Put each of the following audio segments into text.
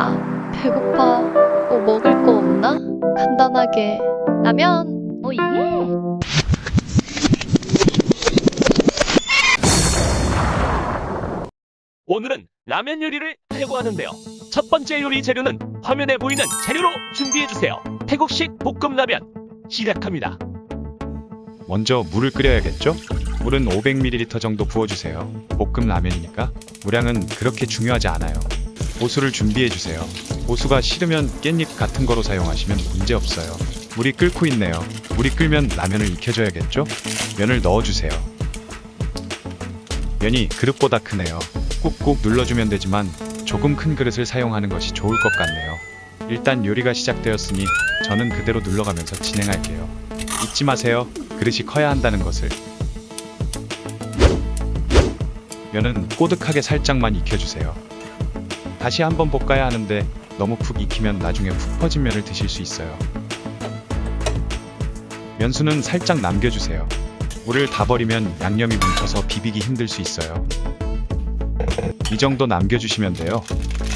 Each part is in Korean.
아, 배고파. 뭐 먹을 거 없나? 간단하게. 라면. 오예. 오늘은 라면 요리를 하려고 하는데요. 첫 번째 요리 재료는 화면에 보이는 재료로 준비해주세요. 태국식 볶음라면 시작합니다. 먼저 물을 끓여야겠죠? 물은 500ml 정도 부어주세요. 볶음 라면이니까 물량은 그렇게 중요하지 않아요. 보수를 준비해주세요. 보수가 싫으면 깻잎 같은 거로 사용하시면 문제없어요. 물이 끓고 있네요. 물이 끓면 라면을 익혀줘야겠죠? 면을 넣어주세요. 면이 그릇보다 크네요. 꾹꾹 눌러주면 되지만 조금 큰 그릇을 사용하는 것이 좋을 것 같네요. 일단 요리가 시작되었으니 저는 그대로 눌러가면서 진행할게요. 잊지 마세요. 그릇이 커야 한다는 것을. 면은 꼬득하게 살짝만 익혀주세요. 다시 한번 볶아야 하는데 너무 푹 익히면 나중에 푹 퍼진 면을 드실 수 있어요. 면수는 살짝 남겨주세요. 물을 다 버리면 양념이 뭉쳐서 비비기 힘들 수 있어요. 이 정도 남겨주시면 돼요.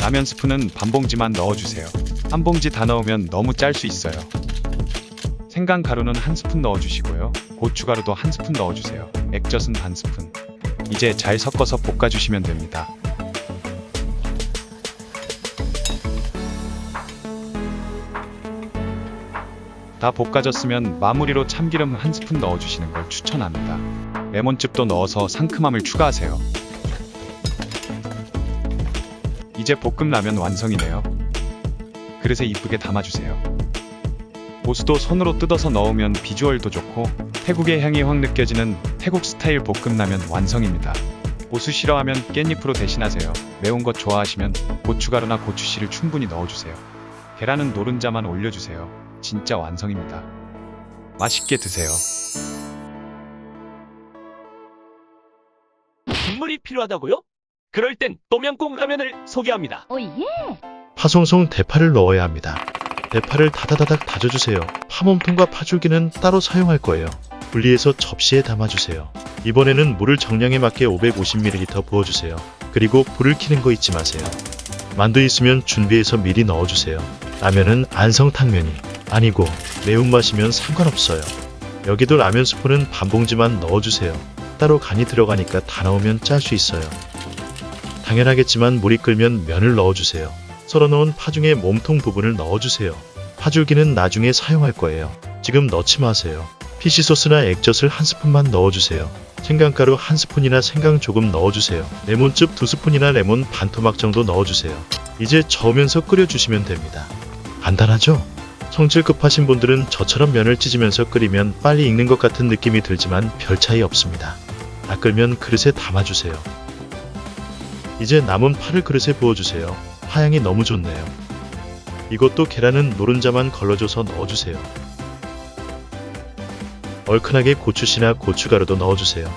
라면 스프는 반 봉지만 넣어주세요. 한 봉지 다 넣으면 너무 짤 수 있어요. 생강 가루는 한 스푼 넣어주시고요. 고춧가루도 한 스푼 넣어주세요. 액젓은 반 스푼. 이제 잘 섞어서 볶아주시면 됩니다. 다 볶아졌으면 마무리로 참기름 한 스푼 넣어주시는 걸 추천합니다. 레몬즙도 넣어서 상큼함을 추가하세요. 이제 볶음라면 완성이네요. 그릇에 이쁘게 담아주세요. 보수도 손으로 뜯어서 넣으면 비주얼도 좋고 태국의 향이 확 느껴지는 태국 스타일 볶음라면 완성입니다. 보수 싫어하면 깻잎으로 대신하세요. 매운 것 좋아하시면 고춧가루나 고추씨를 충분히 넣어주세요. 계란은 노른자만 올려주세요. 진짜 완성입니다. 맛있게 드세요. 국물이 필요하다고요? 그럴 땐 똠양꿍 라면을 소개합니다. 오예. 파송송 대파를 넣어야 합니다. 대파를 다다다닥 다져주세요. 파몸통과 파줄기는 따로 사용할 거예요. 분리해서 접시에 담아주세요. 이번에는 물을 정량에 맞게 550ml 부어주세요. 그리고 불을 켜는 거 잊지 마세요. 만두 있으면 준비해서 미리 넣어주세요. 라면은 안성탕면이 아니고 매운맛이면 상관없어요. 여기도 라면 스프는 반 봉지만 넣어주세요. 따로 간이 들어가니까 다 넣으면 짤 수 있어요. 당연하겠지만 물이 끓면 면을 넣어주세요. 썰어놓은 파 중에 몸통 부분을 넣어주세요. 파줄기는 나중에 사용할 거예요. 지금 넣지 마세요. 피시소스나 액젓을 한 스푼만 넣어주세요. 생강가루 한 스푼이나 생강 조금 넣어주세요. 레몬즙 2스푼이나 레몬 반 토막 정도 넣어주세요. 이제 저으면서 끓여주시면 됩니다. 간단하죠? 성질 급하신 분들은 저처럼 면을 찢으면서 끓이면 빨리 익는 것 같은 느낌이 들지만 별 차이 없습니다. 다 끓면 그릇에 담아주세요. 이제 남은 파를 그릇에 부어주세요. 파향이 너무 좋네요. 이것도 계란은 노른자만 걸러줘서 넣어주세요. 얼큰하게 고추씨나 고춧가루도 넣어주세요.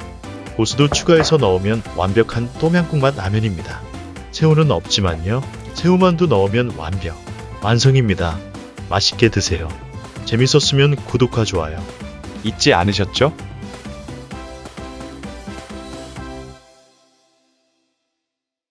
고수도 추가해서 넣으면 완벽한 똠양꿍 맛 라면입니다. 새우는 없지만요. 새우만두 넣으면 완벽. 완성입니다. 맛있게 드세요. 재밌었으면 구독과 좋아요. 잊지 않으셨죠?